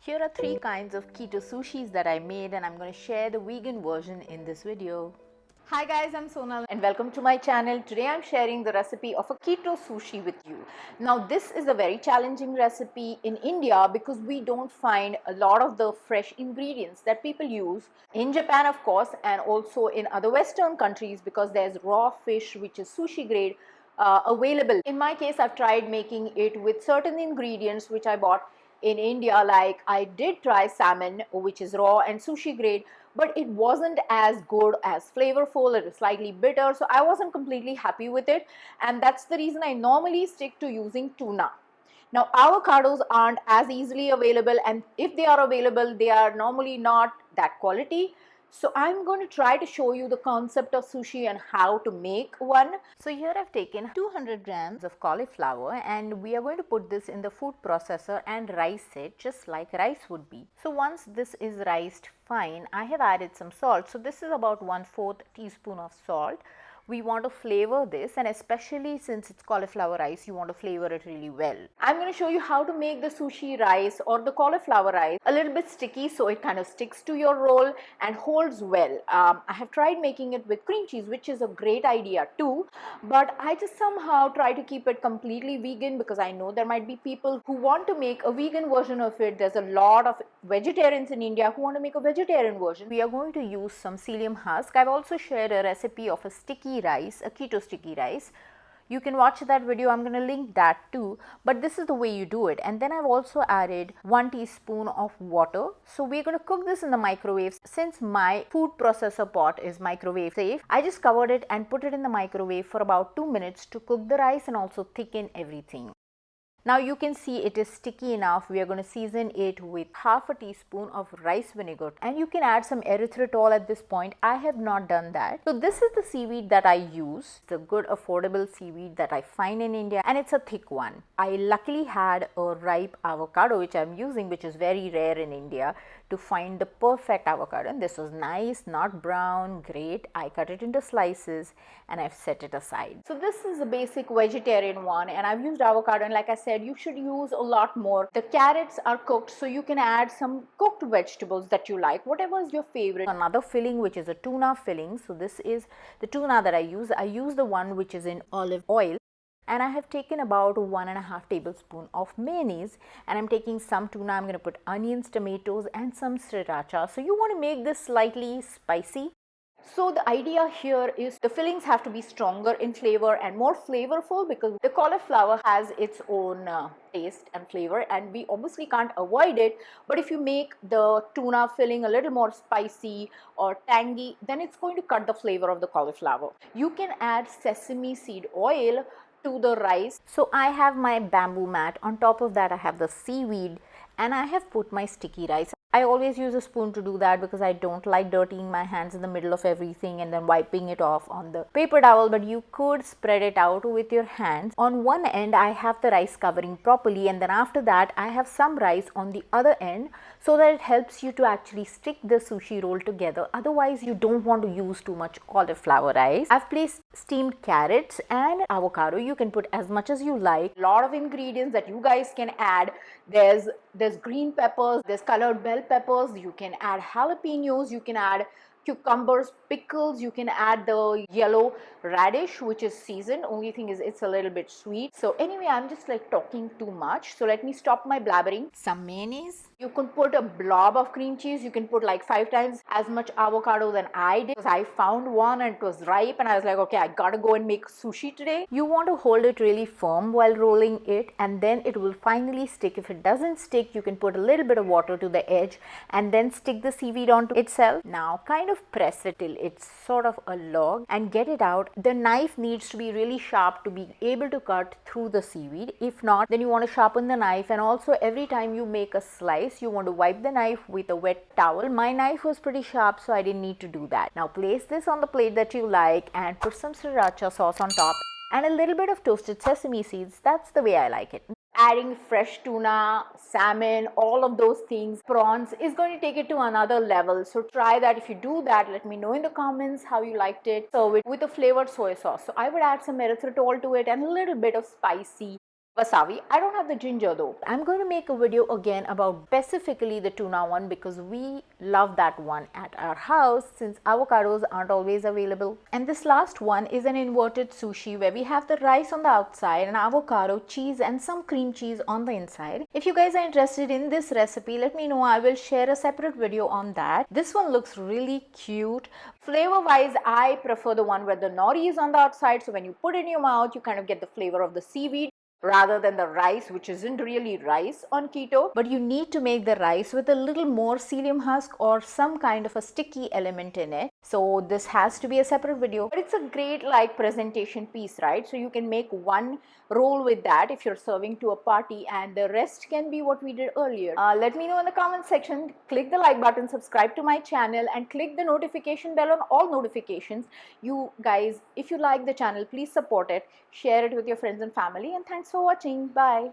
Here are 3 kinds of keto sushis that I made, and I'm going to share the vegan version in this video. Hi guys, I'm Sonal and welcome to my channel. Today I'm sharing the recipe of a keto sushi with you. Now this is a very challenging recipe in India because we don't find a lot of the fresh ingredients that people use in Japan, of course, and also in other Western countries because there's raw fish which is sushi grade available. In my case, I've tried making it with certain ingredients which I bought in India. Like I did try salmon, which is raw and sushi grade, but it wasn't as good, as flavorful. It was slightly bitter, so I wasn't completely happy with it, and that's the reason I normally stick to using tuna. Now avocados aren't as easily available, and if they are available, they are normally not that quality. So I'm going to try to show you the concept of sushi and how to make one. So here I've taken 200 grams of cauliflower, and we are going to put this in the food processor and rice it just like rice would be. So once this is riced fine, I have added some salt. So this is about 1/4 teaspoon of salt. We want to flavor this, and especially since it's cauliflower rice, you want to flavor it really well. I'm going to show you how to make the sushi rice or the cauliflower rice a little bit sticky so it kind of sticks to your roll and holds well. I have tried making it with cream cheese, which is a great idea too, but I just somehow try to keep it completely vegan because I know there might be people who want to make a vegan version of it. There's a lot of vegetarians in India who want to make a vegetarian version. We are going to use some psyllium husk. I've also shared a recipe of a sticky rice, a keto sticky rice. You can watch that video, I'm going to link that too, but this is the way you do it. And then I've also added 1 teaspoon of water. So we're going to cook this in the microwave. Since my food processor pot is microwave safe, I just covered it and put it in the microwave for about 2 minutes to cook the rice and also thicken everything. Now you can see it is sticky enough. We are going to season it with half a teaspoon of rice vinegar, and you can add some erythritol at this point. I have not done that. So this is the seaweed that I use. It's a good affordable seaweed that I find in India, and it's a thick one. I luckily had a ripe avocado which I'm using, which is very rare in India to find the perfect avocado, and this was nice, not brown, great. I cut it into slices and I've set it aside. So this is a basic vegetarian one, and I've used avocado, and like I said, you should use a lot more. The carrots are cooked, so you can add some cooked vegetables that you like, whatever is your favorite. Another filling, which is a tuna filling. So this is the tuna that I use. I use the one which is in olive oil. And I have taken about 1.5 tablespoons of mayonnaise, and I'm taking some tuna. I'm going to put onions, tomatoes and some sriracha. So you want to make this slightly spicy. So the idea here is the fillings have to be stronger in flavor and more flavorful because the cauliflower has its own taste and flavor, and we obviously can't avoid it. But if you make the tuna filling a little more spicy or tangy, then it's going to cut the flavor of the cauliflower. You can add sesame seed oil to the rice. So I have my bamboo mat. On top of that I have the seaweed, and I have put my sticky rice. I always use a spoon to do that because I don't like dirtying my hands in the middle of everything and then wiping it off on the paper towel, but you could spread it out with your hands. On one end I have the rice covering properly, and then after that I have some rice on the other end so that it helps you to actually stick the sushi roll together. Otherwise you don't want to use too much cauliflower rice. I've placed steamed carrots and avocado. You can put as much as you like. A lot of ingredients that you guys can add. There's green peppers, there's colored bell peppers, you can add jalapenos, you can add cucumbers, pickles, you can add the yellow radish which is seasoned. Only thing is it's a little bit sweet. So anyway, I'm just like talking too much, so let me stop my blabbering. Some mayonnaise. You can put a blob of cream cheese. You can put like 5 times as much avocado than I did because I found one and it was ripe, and I was like, okay, I gotta go and make sushi today. You want to hold it really firm while rolling it, and then it will finally stick. If it doesn't stick, you can put a little bit of water to the edge and then stick the seaweed onto itself. Now kind of press it till it's sort of a log and get it out. The knife needs to be really sharp to be able to cut through the seaweed. If not, then you want to sharpen the knife, and also every time you make a slice, you want to wipe the knife with a wet towel. My knife was pretty sharp, so I didn't need to do that. Now place this on the plate that you like and put some sriracha sauce on top and a little bit of toasted sesame seeds. That's the way I like it. Adding fresh tuna, salmon, all of those things, prawns is going to take it to another level. So try that. If you do that, let me know in the comments how you liked it. Serve it with a flavored soy sauce. So I would add some erythritol to it and a little bit of spicy wasabi. I don't have the ginger though. I'm going to make a video again about specifically the tuna one because we love that one at our house since avocados aren't always available. And this last one is an inverted sushi where we have the rice on the outside and avocado, cheese and some cream cheese on the inside. If you guys are interested in this recipe, let me know. I will share a separate video on that. This one looks really cute. Flavor wise, I prefer the one where the nori is on the outside, so when you put it in your mouth you kind of get the flavor of the seaweed rather than the rice, which isn't really rice on keto. But you need to make the rice with a little more psyllium husk or some kind of a sticky element in it, so this has to be a separate video. But it's a great like presentation piece, right? So you can make one roll with that if you're serving to a party, and the rest can be what we did earlier. Let me know in the comment section. Click the like button, subscribe to my channel and click the notification bell on all notifications. You guys, if you like the channel, please support it, share it with your friends and family, and thanks for watching. Bye.